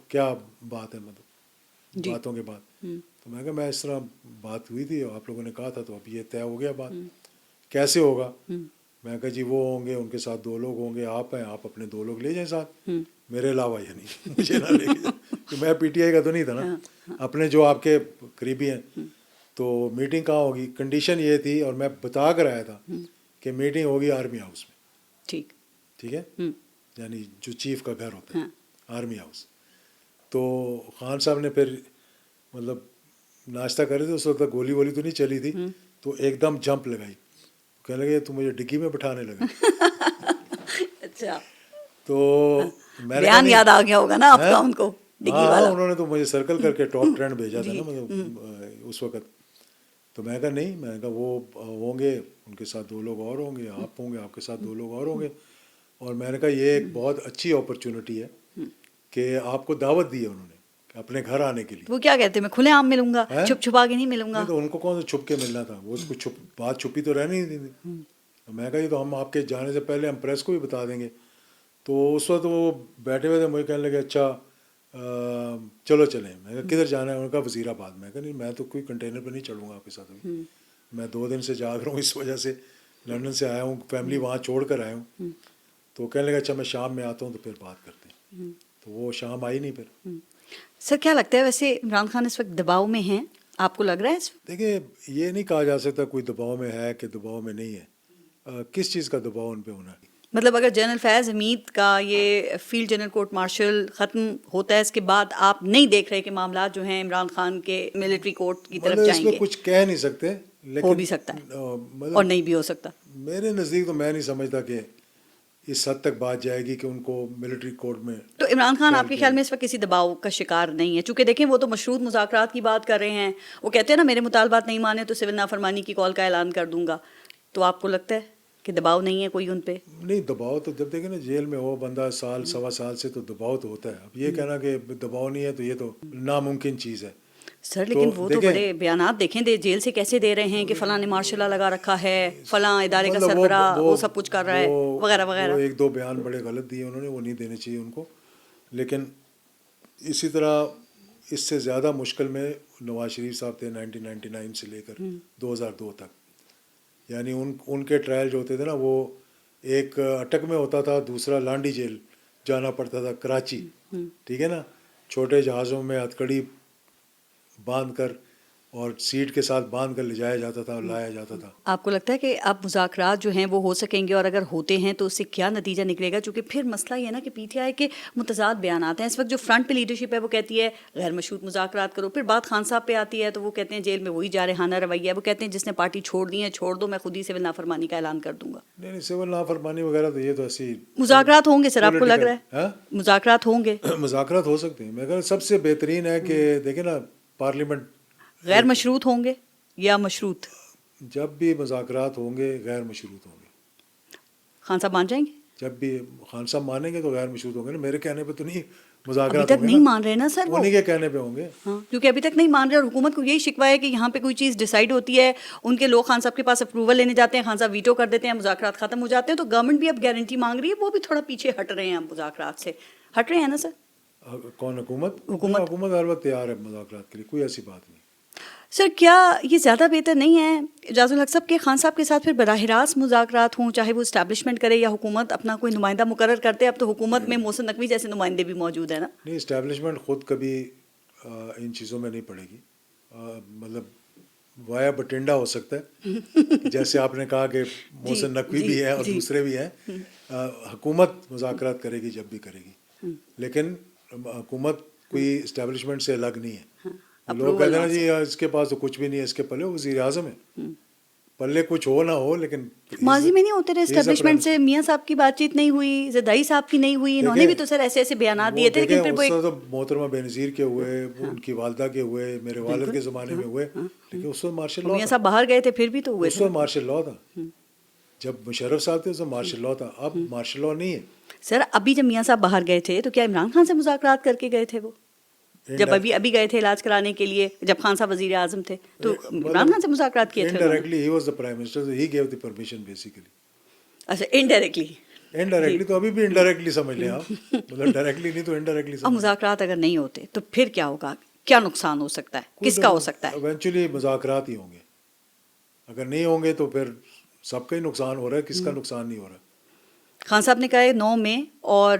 کیا بات ہے, مطلب باتوں کے بعد. تو میں کہا میں اس طرح بات ہوئی تھی اور آپ لوگوں نے کہا تھا, تو اب یہ طے ہو گیا بات. کیسے ہوگا؟ میں کہا جی وہ ہوں گے، ان کے ساتھ 2 لوگ ہوں گے، آپ ہیں، آپ اپنے 2 لوگ لے جائیں ساتھ، میرے علاوہ یعنی مجھے نہ لے کے جائیں، کہ میں پی ٹی آئی کا تو نہیں تھا نا، اپنے جو آپ کے قریبی ہیں. تو میٹنگ کہاں ہوگی، کنڈیشن یہ تھی اور میں بتا کر آیا تھا کہ میٹنگ ہوگی آرمی ہاؤس میں. ٹھیک ہے، یعنی جو چیف کا گھر ہوتا ہے آرمی ہاؤس. تو خان صاحب نے پھر مطلب ناشتہ کر رہے تھے اس وقت، گولی وولی تو نہیں چلی تھی، تو ایک دم جمپ لگائی، کہنے لگے تو مجھے ڈگی میں بٹھانے لگا. اچھا، تو میں نے بیان یاد آ گیا ہوگا نا آپ کا ان کو، ڈگی والا. انہوں نے تو مجھے سرکل کر کے ٹاپ ٹرینڈ بھیجا تھا نا مطلب اس وقت. تو میں کہا نہیں، میں کہا وہ ہوں گے، ان کے ساتھ 2 لوگ اور ہوں گے، آپ ہوں گے، آپ کے ساتھ 2 لوگ اور ہوں گے. اور میں نے کہا یہ ایک بہت اچھی اپرچونٹی ہے کہ آپ کو دعوت دی ہے انہوں نے اپنے گھر آنے کے لیے. وہ کیا کہتے ہیں میں کھلے عام ملوں گا، چھپ چھپا کے نہیں ملوں گا. نہیں تو ان کو کون سا چھپ کے ملنا تھا، وہ اس کو بات چھپی تو رہنی نہیں تھی. میں کہا یہ تو ہم آپ کے جانے سے پہلے ہم پریس کو بھی بتا دیں گے. تو اس وقت وہ بیٹھے ہوئے تھے، مجھے کہنے لگے اچھا چلو چلیں. میں کہا کدھر جانا ہے، انہوں نے کہا وزیر آباد. میں کہا نہیں میں تو کوئی کنٹینر پہ نہیں چڑھوں گا آپ کے ساتھ ابھی، میں 2 دن سے جاگ رہا ہوں، اس وجہ سے لندن سے آیا ہوں، فیملی وہاں چھوڑ کر آیا ہوں. تو کہنے لگا اچھا میں شام میں آتا ہوں تو پھر بات کرتے ہیں. تو وہ شام آئی نہیں پھر. سر کیا لگتا ہے ویسے عمران خان اس وقت دباؤ میں ہیں، آپ کو لگ رہا ہے اس وقت؟ دیکھیں یہ نہیں کہا جا سکتا کوئی دباؤ میں ہے کہ دباؤ میں نہیں ہے. کس چیز کا دباؤ ان پہ ہونا ہے؟ مطلب اگر جنرل فیض حمید کا یہ فیلڈ جنرل کورٹ مارشل ختم ہوتا ہے، اس کے بعد آپ نہیں دیکھ رہے کہ معاملات جو ہیں عمران خان کے ملٹری کورٹ کی طرف مطلب جائیں اس گے؟ میں کچھ کہہ نہیں سکتے، لیکن ہو بھی سکتا ہے اور نہیں بھی ہو سکتا. میرے نزدیک تو میں نہیں سمجھتا کہ اس حد تک بات جائے گی کہ ان کو ملٹری کورٹ میں. تو عمران خان آپ کے خیال میں اس وقت کسی دباؤ کا شکار نہیں ہے؟ چونکہ دیکھیں وہ تو مشروط مذاکرات کی بات کر رہے ہیں، وہ کہتے ہیں نا میرے مطالبات نہیں مانے تو سول نافرمانی کی کال کا اعلان کر دوں گا. تو آپ کو لگتا ہے کہ دباؤ نہیں ہے کوئی ان پہ؟ نہیں دباؤ تو جب دیکھیں نا جیل میں ہو بندہ سال 1.25 سے، تو دباؤ تو ہوتا ہے. اب یہ کہنا کہ دباؤ نہیں ہے تو یہ تو ناممکن چیز ہے. سر لیکن وہ تو بڑے بیانات دیکھیں جیل سے کیسے دے رہے ہیں کہ فلاں نے مارشل لا لگا رکھا ہے، فلاں ادارے کا سربراہ وہ سب کچھ کر رہا ہے وغیرہ وغیرہ. وہ 1-2 بیان بڑے غلط دیے انہوں نے، وہ نہیں دینے چاہیے ان کو. لیکن اسی طرح اس سے زیادہ مشکل میں نواز شریف صاحب تھے 1999 سے لے کر 2002 تک. یعنی ان کے ٹرائل جو ہوتے تھے نا، وہ ایک اٹک میں ہوتا تھا، دوسرا لانڈی جیل جانا پڑتا تھا کراچی. ٹھیک ہے نا، چھوٹے جہازوں میں ہتھکڑی باندھ کر اور سیٹ کے ساتھ باندھ کر لے جایا جاتا تھا اور لایا جاتا تھا. آپ کو لگتا ہے کہ اب مذاکرات جو ہیں وہ ہو سکیں گے، اور اگر ہوتے ہیں تو اس سے کیا نتیجہ نکلے گا؟ چونکہ پھر مسئلہ یہ ہے نا کہ پی ٹی آئی کے متضاد بیانات ہیں اس وقت. جو فرنٹ پہ لیڈرشپ ہے وہ کہتی ہے غیر مشروط مذاکرات کرو، پھر بات خان صاحب پہ آتی ہے تو وہ کہتے ہیں جیل میں وہی جارحانہ رویہ ہے، وہ کہتے ہیں جس نے پارٹی چھوڑ دی ہے چھوڑ دو، میں خود ہی سول نافرمانی کا اعلان کر دوں گا. نہیں سول نافرمانی وغیرہ تو یہ تو ایسی مذاکرات ہوں گے سر، آپ کو لگ رہا ہے مذاکرات ہوں گے؟ مذاکرات ہو سکتے ہیں. میں کہا سب سے بہترین ہے کہ دیکھیں نا پارلیمنٹ غیر مشروط ہوں گے یا مشروط؟ جب بھی مذاکرات ہوں گے غیر مشروط ہوں گے. خان صاحب مان جائیں گے؟ جب بھی خان صاحب مانیں گے تو غیر مشروط ہوں گے نا. میرے کہنے پہ تو نہیں مذاکرات ابھی تک نہیں مان رہے نا سر، انہیں کے کہنے پہ ہوں گے. ہاں کیونکہ ابھی تک نہیں مان رہے، اور حکومت کو یہی شکوہ ہے کہ یہاں پہ کوئی چیز ڈیسائیڈ ہوتی ہے، ان کے لوگ خان صاحب کے پاس اپروول لینے جاتے ہیں، خان صاحب ویٹو کر دیتے ہیں، مذاکرات ختم ہو جاتے ہیں. تو گورنمنٹ بھی اب گارنٹی مانگ رہی ہے، وہ بھی تھوڑا پیچھے ہٹ رہے ہیں، اب مذاکرات سے ہٹ رہے ہیں نا سر. کون؟ حکومت ہر وقت تیار ہے مذاکرات کے لیے، کوئی ایسی بات نہیں. سر کیا یہ زیادہ بہتر نہیں ہے اعجاز الحق صاحب کہ خان صاحب کے ساتھ پھر براہ راست مذاکرات ہوں، چاہے وہ اسٹیبلشمنٹ کرے یا حکومت اپنا کوئی نمائندہ مقرر کرتے؟ اب تو حکومت میں محسن نقوی جیسے نمائندے بھی موجود ہیں نا. نہیں اسٹیبلشمنٹ خود کبھی ان چیزوں میں نہیں پڑے گی. مطلب وایا بٹنڈا ہو سکتا ہے جیسے آپ نے کہا کہ محسن نقوی بھی ہے اور دوسرے بھی ہیں. حکومت مذاکرات کرے گی جب بھی کرے گی، لیکن حکومت کوئی اسٹیبلشمنٹ سے الگ نہیں ہے. لوگ کہتے ہیں نا جی اس کے پاس تو کچھ بھی نہیں ہے، اس کے پلے وزیر اعظم ہے. پلے کچھ ہو نہ ہو لیکن ماضی میں نہیں ہوتے رہے اسٹیبلشمنٹ سے. میاں صاحب کی بات چیت نہیں ہوئی، زردائی صاحب کی نہیں ہوئی، انہوں نے بھی تو سر ایسے ایسے بیانات دیے تھے. لیکن پھر وہ تو محترمہ بے نظیر کے ہوئے، ان کی والدہ کے ہوئے، میرے والد کے زمانے میں ہوئے، لیکن اس وقت مارشل لا. میاں صاحب باہر گئے تھے پھر بھی تو ہوئے اس وقت مارشل لا تھا. جب مشرف صاحب تھے اس وقت مارشل لا تھا. اب مارشل لا نہیں ہے. سر ابھی جب میاں صاحب باہر گئے تھے تو کیا عمران خان سے مذاکرات کر کے گئے تھے؟ وہ جب ابھی گئے تھے علاج کرانے کے لیے، جب خان صاحب وزیر اعظم تھے تو عمران خان سے مذاکرات کیے تھے؟ Indirectly he was the prime minister, so he give the permission basically. اچھا انڈائریکٹلی تو ابھی بھی انڈائریکٹلی سمجھ لیں آپ، مطلب ڈائریکٹلی نہیں تو انڈائریکٹلی. اب مذاکرات اگر نہیں ہوتے تو پھر کیا ہوگا؟ کیا نقصان ہو سکتا ہے؟ کس کا ہو سکتا ہے؟ ایونچولی مذاکرات ہی ہوں گے. اگر نہیں ہوں گے تو پھر سب کا ہی نقصان ہو رہا ہے, کس کا نقصان نہیں ہو رہا. خان صاحب نے کہا ہے 9 مئی اور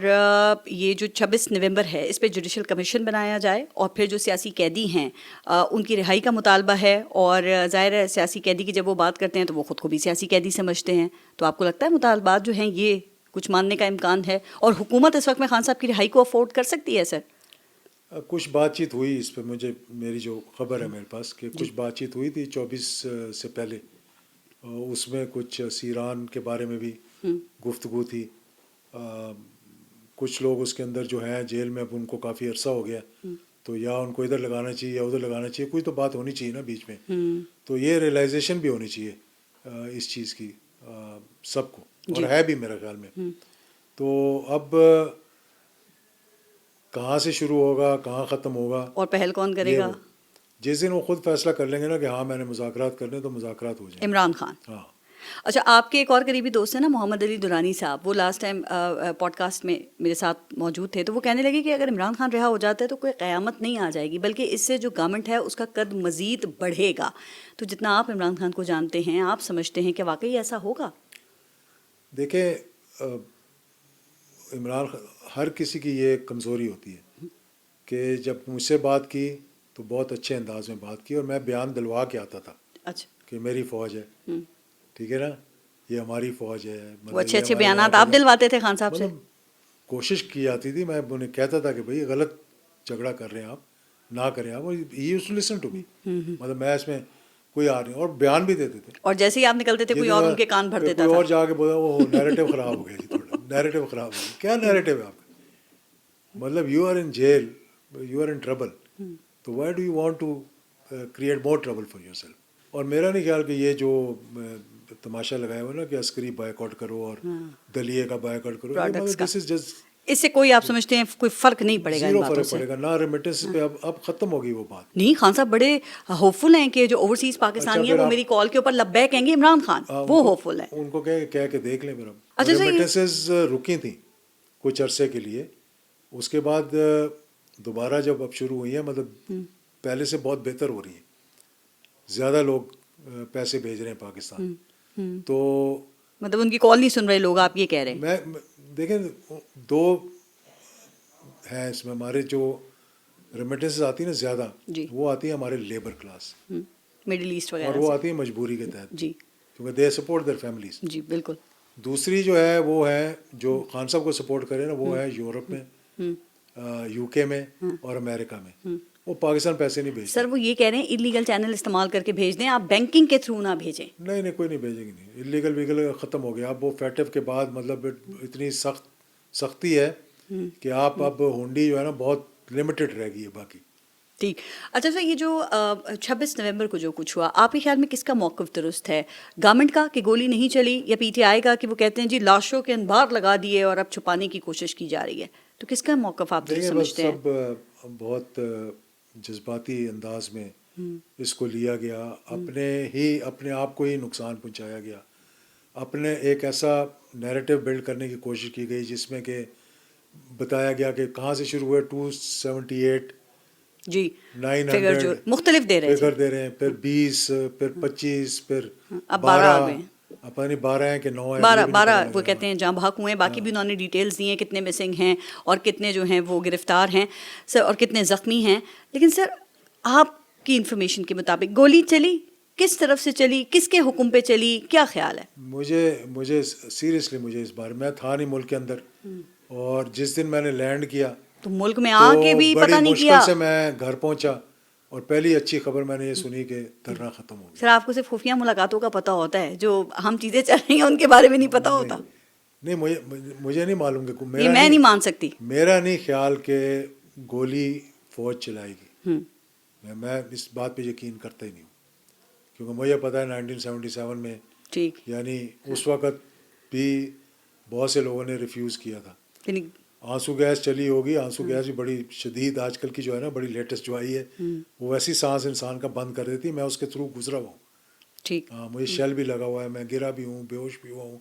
یہ جو 26 نومبر ہے اس پہ جوڈیشل کمیشن بنایا جائے, اور پھر جو سیاسی قیدی ہیں ان کی رہائی کا مطالبہ ہے. اور ظاہر ہے سیاسی قیدی کی جب وہ بات کرتے ہیں تو وہ خود کو بھی سیاسی قیدی سمجھتے ہیں, تو آپ کو لگتا ہے مطالبات جو ہیں یہ کچھ ماننے کا امکان ہے, اور حکومت اس وقت میں خان صاحب کی رہائی کو افورڈ کر سکتی ہے سر؟ کچھ بات چیت ہوئی اس پہ, مجھے میری جو خبر ہے میرے پاس کہ کچھ بات چیت ہوئی تھی 24 سے پہلے, اس میں کچھ اسیران کے بارے میں بھی گفتگو تھی. کچھ لوگ اس کے اندر جو ہیں جیل میں, اب ان کو کافی عرصہ ہو گیا, تو یا ان کو ادھر لگانا چاہیے یا ادھر لگانا چاہیے, کوئی تو بات ہونی چاہیے نا بیچ میں. تو یہ ریئلائزیشن بھی ہونی چاہیے اس چیز کی سب کو, اور ہے بھی میرے خیال میں. تو اب کہاں سے شروع ہوگا, کہاں ختم ہوگا, اور پہل کون کرے گا؟ جس دن وہ خود فیصلہ کر لیں گے نا کہ ہاں میں نے مذاکرات کرنے, تو مذاکرات ہو جائیں. عمران خان. ہاں. اچھا, آپ کے ایک اور قریبی دوست ہیں نا محمد علی درانی صاحب, وہ لاسٹ ٹائم پوڈ کاسٹ میں میرے ساتھ موجود تھے, تو وہ کہنے لگے کہ اگر عمران خان رہا ہو جاتا ہے تو کوئی قیامت نہیں آ جائے گی, بلکہ اس سے جو گورنمنٹ ہے اس کا قد مزید بڑھے گا. تو جتنا آپ عمران خان کو جانتے ہیں, آپ سمجھتے ہیں کہ واقعی ایسا ہوگا؟ دیکھیں, عمران ہر کسی کی یہ کمزوری ہوتی ہے کہ جب مجھ سے بات کی تو بہت اچھے انداز میں بات کی, اور میں بیان دلوا کے آتا تھا. اچھا. کہ میری فوج ہے, ٹھیک ہے نا, یہ ہماری فوج ہے. وہ اچھے اچھے بیانات آپ دلواتے تھے خان صاحب سے؟ کوشش کی جاتی تھی, میں انہیں کہتا تھا کہ بھائی غلط جھگڑا کر رہے ہیں آپ, نہ کریں آپ. He used to listen to me, مطلب میں اس میں کوئی آ رہی ہوں, اور بیان بھی دیتے تھے. اور جیسے ہی آپ نکلتے تھے کوئی اور ان کے کان بھر دیتا تھا. کوئی اور جا کے بولا وہ نیریٹو خراب ہو گیا جی, تھوڑا نیریٹو خراب ہو گیا. کیا نیریٹو ہے آپ کا؟ مطلب you are in jail, you are in trouble, تو why do you want to create more trouble for yourself. اور میرا نہیں خیال کہ یہ جو تماشا لگایا ہوا نا کہ عسکری بائیک آؤٹ کرو اور دلیے کا بائیک آؤٹ کرو, مطلب دس از جسٹ, اس سے کوئی آپ سمجھتے ہیں کوئی فرق نہیں پڑے گا؟ زیرو فرق پڑے گا. نہ ریمیٹنس پہ اب ختم ہوگی وہ بات. نہیں, خان صاحب بڑے ہوپ فل ہیں کہ جو اوورسیز پاکستانی ہیں وہ میری کال کے اوپر لبیک کہیں گے عمران خان, وہ ہوپ فل ہیں. ان کو کہہ کے دیکھ لیں میرا. ریمیٹنسز رکی تھیں کچھ عرصے کے لیے, اس کے بعد دوبارہ جب اب شروع ہوئی ہیں, مطلب پہلے سے بہت بہتر ہو رہی ہیں, زیادہ لوگ پیسے بھیج رہے ہیں پاکستان. تو مطلب ان کی کال نہیں سن رہے لوگ, آپ یہ کہہ رہے ہیں؟ میں دیکھیں, دو ہیں اس میں ہمارے جو ریمیٹنسز آتی ہیں نا زیادہ, وہ آتی ہیں ہمارے لیبر کلاس, مڈل ایسٹ وغیرہ, اور وہ آتی ہیں مجبوری کے تحت, جی, کیونکہ دے سپورٹ دیئر فیملیز. جی بالکل. دوسری جو ہے وہ ہے جو خان صاحب کو سپورٹ کرے نا, وہ ہے یورپ میں, یو کے میں اور امریکہ میں. وہ پاکستان پیسے نہیں بھیجتے. سر وہ یہ کہہ رہے ہیں انلیگل چینل استعمال کر کے بھیج دیں, آپ بینکنگ کے تھرو نہ بھیجیں. نہیں, کوئی نہیں بھیجیں گے. نہیں, انلیگل ویگل ختم ہو گیا. اب وہ فیٹو کے بعد مطلب اتنی سختی ہے کہ آپ اب ہونڈی جو ہے نا بہت لمیٹڈ رہ گئی ہے باقی. ٹھیک. اچھا سر, یہ جو 26 نومبر کو جو کچھ ہوا, آپ کے خیال میں کس کا موقف درست ہے؟ گورنمنٹ کا کہ گولی نہیں چلی, یا پی ٹی آئی کا کہ وہ کہتے ہیں جی لاشوں کے انبار لگا دیے اور اب چھپانے کی کوشش کی جا رہی ہے؟ تو کس کا موقف آپ درست سمجھتے ہیں؟ سب بہت جذباتی انداز میں اس کو لیا گیا, اپنے آپ کو ہی نقصان پہنچایا گیا. اپنے ایک ایسا نیریٹو بلڈ کرنے کی کوشش کی گئی جس میں کہ بتایا گیا کہ کہاں سے شروع ہوئے, 278, جی 900 مختلف دے رہے ہیں, پھر 20, پھر 25, پھر اب 12 آ گئے. اپنی 12 ہیں کہ 9 ہیں, 12 وہ کہتے ہیں جہاں بھاگ ہوئے ہیں. باقی بھی انہوں نے ڈیٹیلز دی ہیں کتنے مسنگ ہیں اور کتنے جو ہیں وہ گرفتار ہیں سر, اور کتنے زخمی ہیں. لیکن سر آپ کی انفارمیشن کے مطابق گولی چلی کس طرف سے چلی, کس کے حکم پہ چلی, کیا خیال ہے؟ مجھے سیریسلی مجھے اس بارے میں تھا نہیں ملک کے اندر, اور جس دن میں نے لینڈ کیا تو ملک میں آ کے بھی پتہ نہیں کیا. مشکل سے میں گھر پہنچا, اور پہلی اچھی خبر میں نے یہ سنی کہ دھرنا ختم ہو گیا. سر آپ کو صرف خفیہ ملاقاتوں کا پتہ ہوتا ہے, جو ہم چیزیں چل رہی ہیں ان کے بارے میں نہیں پتہ ہوتا. نہیں, مجھے نہیں معلوم کہ میں نہیں مان سکتی. میرا نہیں خیال کہ گولی فوج چلائے گی. میں اس بات پہ یقین کرتا ہی نہیں ہوں, کیونکہ مجھے پتہ ہے 1977 میں ٹھیک, یعنی اس وقت بھی بہت سے لوگوں نے ریفیوز کیا تھا. آنسو گیس چلی ہوگی, آنسو گیس بھی بڑی شدید آج کل کی جو ہے نا بڑی لیٹسٹ جو آئی ہے, وہ ویسی سانس انسان کا بند کر دیتی. میں اس کے تھرو گزرا ہوا ہوں. ٹھیک, ہاں, مجھے شیل بھی لگا ہوا ہے, میں گرا بھی ہوں, بے ہوش بھی ہوا ہوں.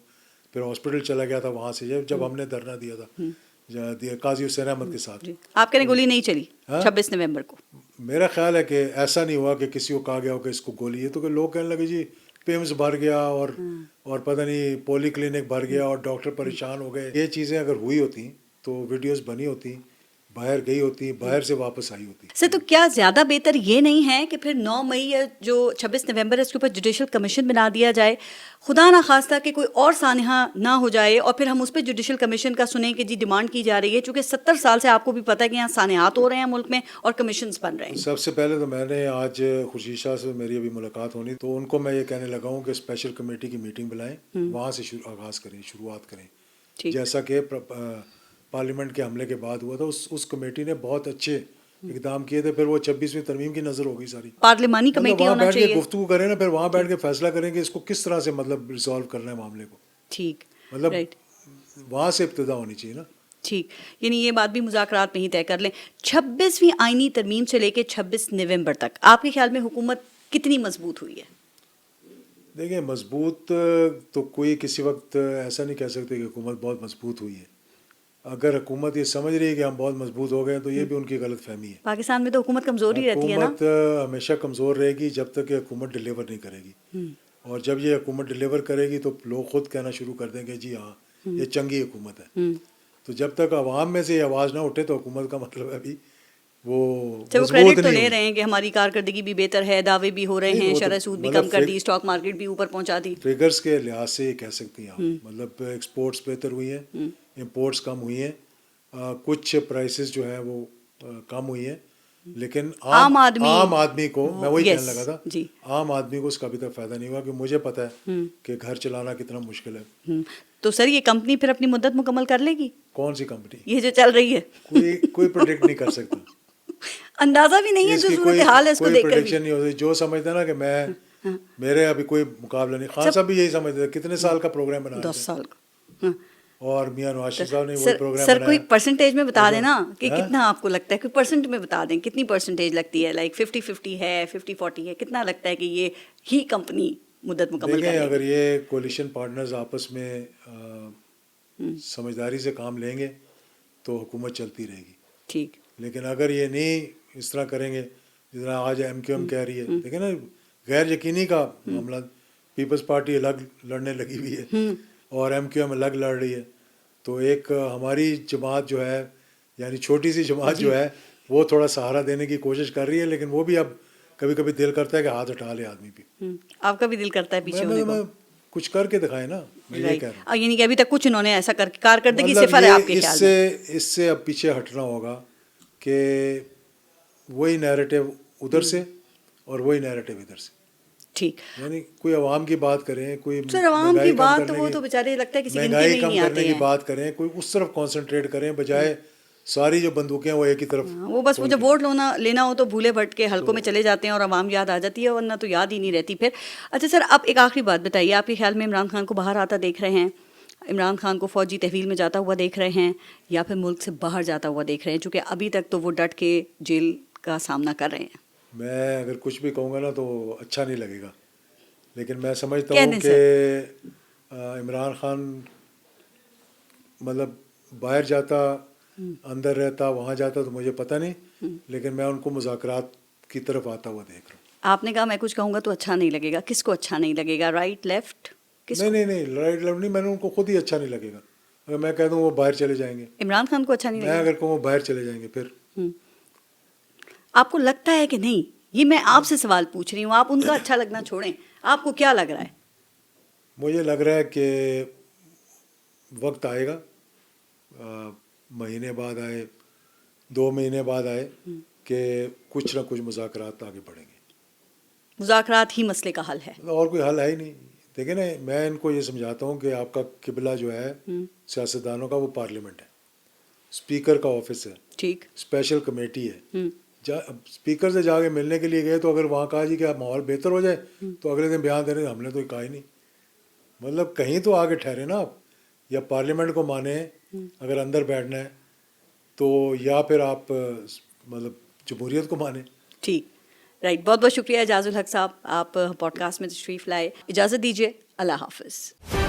پھر ہاسپٹل چلا گیا تھا وہاں سے جب ہم نے دھرنا دیا تھا قاضی حسین احمد کے ساتھ. آپ کہنے گولی نہیں چلی 26 نومبر کو؟ میرا خیال ہے کہ ایسا نہیں ہوا کہ کسی کو کہا گیا ہو کہ اس کو گولی ہے, تو کہ لوگ کہنے لگے جی پیمز بھر گیا اور پتہ نہیں پولی کلینک بھر گیا اور ڈاکٹر پریشان ہو گئے. یہ چیزیں اگر ہوئی ہوتی تو ویڈیوز بنی ہوتی, باہر گئی ہوتی, باہر سے واپس آئی ہوتی. سر تو کیا زیادہ بہتر یہ نہیں ہے کہ پھر 9 مئی یا جو 26 نومبر ہے اس کے اوپر جوڈیشل کمیشن بنا دیا جائے, خدا نہ خواستہ کہ کوئی اور سانحہ نہ ہو جائے اور پھر ہم اس پہ جوڈیشل کمیشن کا سنیں کہ جی ڈیمانڈ کی جا رہی ہے, چونکہ 70 سال سے آپ کو بھی پتہ ہے کہ یہاں سانحات ہو رہے ہیں ملک میں اور کمیشنز بن رہے ہیں. سب سے پہلے تو میں نے آج خورشید شاہ سے میری ابھی ملاقات ہونی, تو ان کو میں یہ کہنے لگا ہوں کہ اسپیشل کمیٹی کی میٹنگ بلائیں, وہاں سے آغاز کریں, شروعات کریں, جیسا کہ پارلیمنٹ کے حملے کے بعد ہوا تھا. اس کمیٹی نے بہت اچھے اقدام کیے تھے. پھر وہ 26ویں ترمیم کی نظر ہو گئی ساری. پارلیمانی کمیٹی وہاں ہونا بیٹھ کے چاہیے, گفتگو کریں نا, پھر وہاں بیٹھ کے فیصلہ کریں کہ اس کو کس طرح سے مطلب ریزالو کرنا ہے معاملے کو. ٹھیک, مطلب رائٹ, وہاں سے ابتدا ہونی چاہیے نا. ٹھیک, یعنی یہ بات بھی مذاکرات میں ہی طے کر لیں. 26ویں آئینی ترمیم سے لے کے 26 نومبر تک آپ کے خیال میں حکومت کتنی مضبوط ہوئی ہے؟ دیکھیں, مضبوط تو کوئی کسی وقت ایسا نہیں کہہ سکتے کہ حکومت بہت مضبوط ہوئی ہے. اگر حکومت یہ سمجھ رہی ہے کہ ہم بہت مضبوط ہو گئے ہیں تو یہ بھی ان کی غلط فہمی ہے. پاکستان میں تو حکومت کمزور ہی رہتی ہے نا. حکومت ہمیشہ کمزور رہے گی جب تک کہ حکومت ڈیلیور نہیں کرے گی, اور جب یہ حکومت ڈیلیور کرے گی تو لوگ خود کہنا شروع کر دیں گے جی ہاں یہ چنگی حکومت ہے. تو جب تک عوام میں سے یہ آواز نہ اٹھے تو حکومت کا مطلب ہے ابھی وہ مضبوط کریڈٹ تو نہیں لے رہے ہیں کہ ہماری کارکردگی بھی بہتر ہے, دعوے بھی ہو رہے ہیں, شرح سود بھی کم کر دی, اسٹاک مارکیٹ بھی اوپر پہنچا دی. فگرز کے لحاظ سے یہ کہہ سکتی ہیں آپ, مطلب ایکسپورٹس بہتر ہوئی ہیں, امپورٹس کم ہوئی ہیں, کچھ پرائسز جو ہیں وہ کم ہوئی ہیں, لیکن عام آدمی کو, میں وہی کہنے لگا تھا, عام آدمی کو اس کا ابھی تک فائدہ نہیں ہوا. کہ مجھے پتہ ہے کہ گھر چلانا کتنا مشکل ہے. تو سر یہ کمپنی پھر اپنی مدت مکمل کر لے گی؟ کون سی کمپنی؟ یہ جو چل رہی ہے کوئی پروڈکٹ نہیں کر سکتا. اندازہ بھی نہیں ہے جو صورتحال ہے اس کو دیکھ کر. کوئی پروڈکشن نہیں ہوتی. جو سمجھتا نا کہ میرے ابھی کوئی مقابلہ نہیں. خان صاحب بھی یہی سمجھتے تھے. کتنے سال کا پروگرام بنا رہے 10 سال کا. اور میاں نواز شریف صاحب نے وہی پروگرام سر بنایا. کوئی پرسنٹیج میں بتا دیں نا کہ کتنا آپ کو لگتا ہے, کوئی پرسنٹ میں بتا دیں کتنی پرسنٹیج لگتی ہے, لائک 50-50 ہے, 50-40 ہے, کتنا لگتا ہے کہ یہ ہی کمپنی مدت مکمل کرے گی؟ اگر یہ کولیشن پارٹنرز آپس میں سمجھداری سے کام لیں گے تو حکومت چلتی رہے گی. ٹھیک, لیکن اگر یہ نہیں اس طرح کریں گے جس طرح آج ایم کیو ایم کہہ رہی ہے, دیکھیں نا غیر یقینی کا معاملہ, پیپلز پارٹی الگ لڑنے لگی ہوئی ہے اور ایم کیو ایم الگ لڑ رہی ہے. تو ایک ہماری جماعت جو ہے, یعنی چھوٹی سی جماعت جو ہے, وہ تھوڑا سہارا دینے کی کوشش کر رہی ہے, لیکن وہ بھی اب کبھی کبھی دل کرتا ہے کہ ہاتھ اٹھا لے آدمی بھی. آپ کا بھی دل کرتا ہے پیچھے ہونے کو؟ کچھ کر کے دکھائے نا, میں یہ کہہ رہا ہوں. یعنی کہ ابھی تک کچھ انہوں نے ایسا کر کارکردگی صفر ہے آپ کے خیال میں؟ اس سے اب پیچھے ہٹنا ہوگا کہ وہی نیریٹو ادھر سے اور وہی نیریٹو ادھر سے. ٹھیک, یعنی کوئی عوام کی بات کریں, کوئی سر عوام کی بات تو وہ تو بیچارے لگتا ہے کسی گنتی میں ہی نہیں کم کرنے آتے کی ہیں. بات کریں, کوئی اس طرف کانسنٹریٹ کریں بجائے ساری جو بندوقیں وہ ایک ہی طرف. وہ بس جب ووٹ لینا ہو تو بھولے بھٹ کے حلقوں میں چلے جاتے ہیں اور عوام یاد آ جاتی ہے, ورنہ تو یاد ہی نہیں رہتی پھر. اچھا سر, اب ایک آخری بات بتائیے, آپ کے خیال میں عمران خان کو باہر آتا دیکھ رہے ہیں, عمران خان کو فوجی تحویل میں جاتا ہوا دیکھ رہے ہیں, یا پھر ملک سے باہر جاتا ہوا دیکھ رہے ہیں, چونکہ ابھی تک تو وہ ڈٹ کے جیل کا سامنا کر رہے ہیں؟ میں اگر کچھ بھی کہوں گا نا تو اچھا نہیں لگے گا, لیکن میں سمجھتا ہوں کہ عمران خان مطلب باہر جاتا, اندر رہتا, وہاں جاتا تو مجھے پتہ نہیں, لیکن میں ان کو مذاکرات کی طرف آتا ہوا دیکھ رہا ہوں. آپ نے کہا میں کچھ کہوں گا تو اچھا نہیں لگے گا, کس کو اچھا نہیں لگے گا, رائٹ لیفٹ؟ نہیں رائٹ لیفٹ نہیں, میں نے ان کو خود ہی اچھا نہیں لگے گا. اگر میں کہہ دوں وہ باہر چلے جائیں گے, عمران خان کو اچھا نہیں لگے گا. میں اگر کہوں وہ باہر چلے جائیں گے, پھر آپ کو لگتا ہے کہ نہیں؟ یہ میں آپ سے سوال پوچھ رہی ہوں, آپ ان کا اچھا لگنا چھوڑیں, آپ کو کیا لگ رہا ہے؟ مجھے لگ رہا ہے کہ وقت آئے گا, مہینے بعد آئے, 2 مہینے بعد آئے, کہ کچھ نہ کچھ مذاکرات آگے بڑھیں گے. مذاکرات ہی مسئلے کا حل ہے, اور کوئی حل ہے ہی نہیں. دیکھیں نا, میں ان کو یہ سمجھاتا ہوں کہ آپ کا قبلہ جو ہے سیاستدانوں کا وہ پارلیمنٹ ہے, اسپیکر کا آفس ہے, ٹھیک, اسپیشل کمیٹی ہے. اسپیکر سے جا کے ملنے کے لیے گئے تو اگر وہاں کہا جی کہ آپ ماحول بہتر ہو جائے تو اگلے دن بیان دے رہے ہم نے تو کہا ہی نہیں. مطلب کہیں تو آگے ٹھہرے نا آپ, یا پارلیمنٹ کو مانیں اگر اندر بیٹھنا ہے تو, یا پھر آپ مطلب جمہوریت کو مانیں. ٹھیک, رائٹ. بہت بہت شکریہ اعجاز الحق صاحب, آپ پوڈ کاسٹ میں تشریف لائے. اجازت دیجیے, اللہ حافظ.